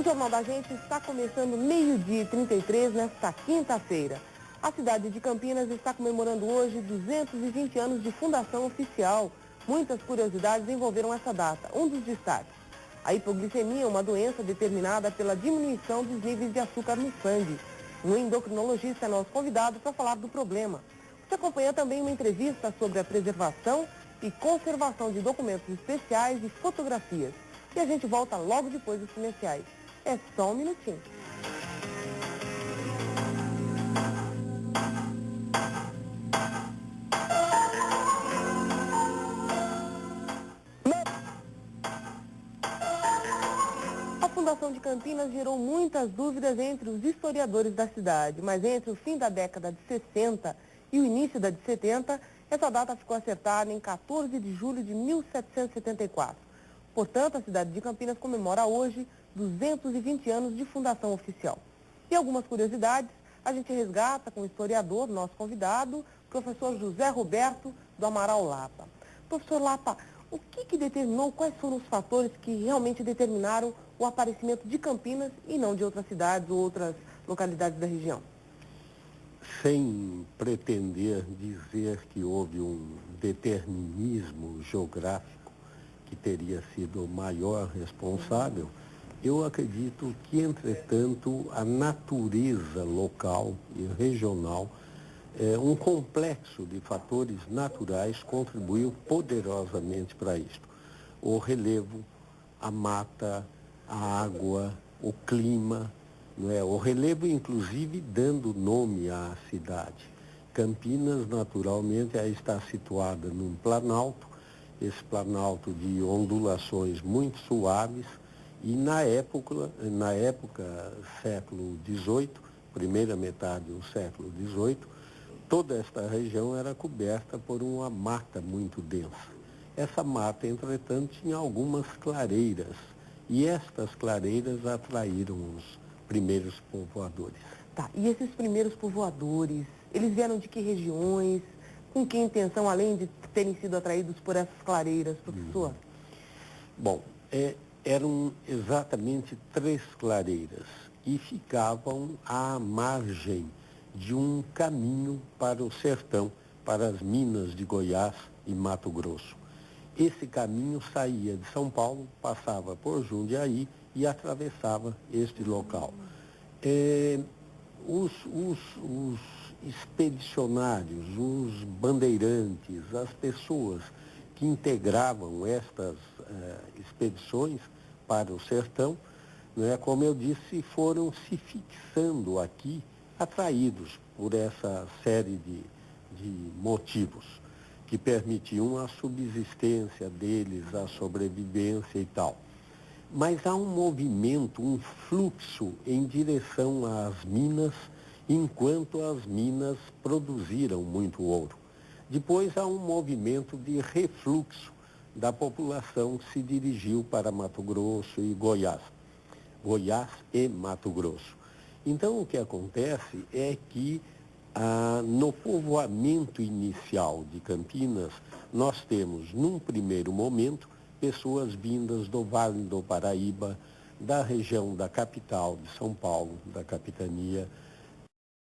Jornal da Gente está começando meio-dia e 33 nesta quinta-feira. A cidade de Campinas está comemorando hoje 220 anos de fundação oficial. Muitas curiosidades envolveram essa data. Um dos destaques: a hipoglicemia é uma doença determinada pela diminuição dos níveis de açúcar no sangue. Um endocrinologista é nosso convidado para falar do problema. Você acompanha também uma entrevista sobre a preservação e conservação de documentos especiais e fotografias. E a gente volta logo depois dos comerciais. É só um minutinho. A Fundação de Campinas gerou muitas dúvidas entre os historiadores da cidade, mas entre o fim da década de 60 e o início da de 70, essa data ficou acertada em 14 de julho de 1774. Portanto, a cidade de Campinas comemora hoje 220 anos de fundação oficial. E algumas curiosidades a gente resgata com o historiador, nosso convidado, professor José Roberto do Amaral Lapa. Professor Lapa, o que determinou, quais foram os fatores que realmente determinaram o aparecimento de Campinas e não de outras cidades ou outras localidades da região? Sem pretender dizer que houve um determinismo geográfico que teria sido o maior responsável, eu acredito que, entretanto, a natureza local e regional, um complexo de fatores naturais contribuiu poderosamente para isto. O relevo, a mata, a água, o clima, não é? O relevo, inclusive, dando nome à cidade. Campinas, naturalmente, está situada num planalto, esse planalto de ondulações muito suaves, e na época século XVIII, primeira metade do século XVIII, toda esta região era coberta por uma mata muito densa. Essa mata, entretanto, tinha algumas clareiras, e estas clareiras atraíram os primeiros povoadores. Tá, e esses primeiros povoadores, eles vieram de que regiões? Com que intenção, além de terem sido atraídos por essas clareiras, professor? Bom, eram exatamente 3 clareiras e ficavam à margem de um caminho para o sertão, para as minas de Goiás e Mato Grosso. Esse caminho saía de São Paulo, passava por Jundiaí e atravessava este local. Os expedicionários, os bandeirantes, as pessoas que integravam estas expedições para o sertão, né, como eu disse, foram se fixando aqui, atraídos por essa série de motivos que permitiam a subsistência deles, a sobrevivência e tal. Mas há um movimento, um fluxo em direção às minas, enquanto as minas produziram muito ouro. Depois há um movimento de refluxo da população que se dirigiu para Mato Grosso e Goiás. Goiás e Mato Grosso. Então, o que acontece é que no povoamento inicial de Campinas, nós temos, num primeiro momento, pessoas vindas do Vale do Paraíba, da região da capital de São Paulo, da capitania,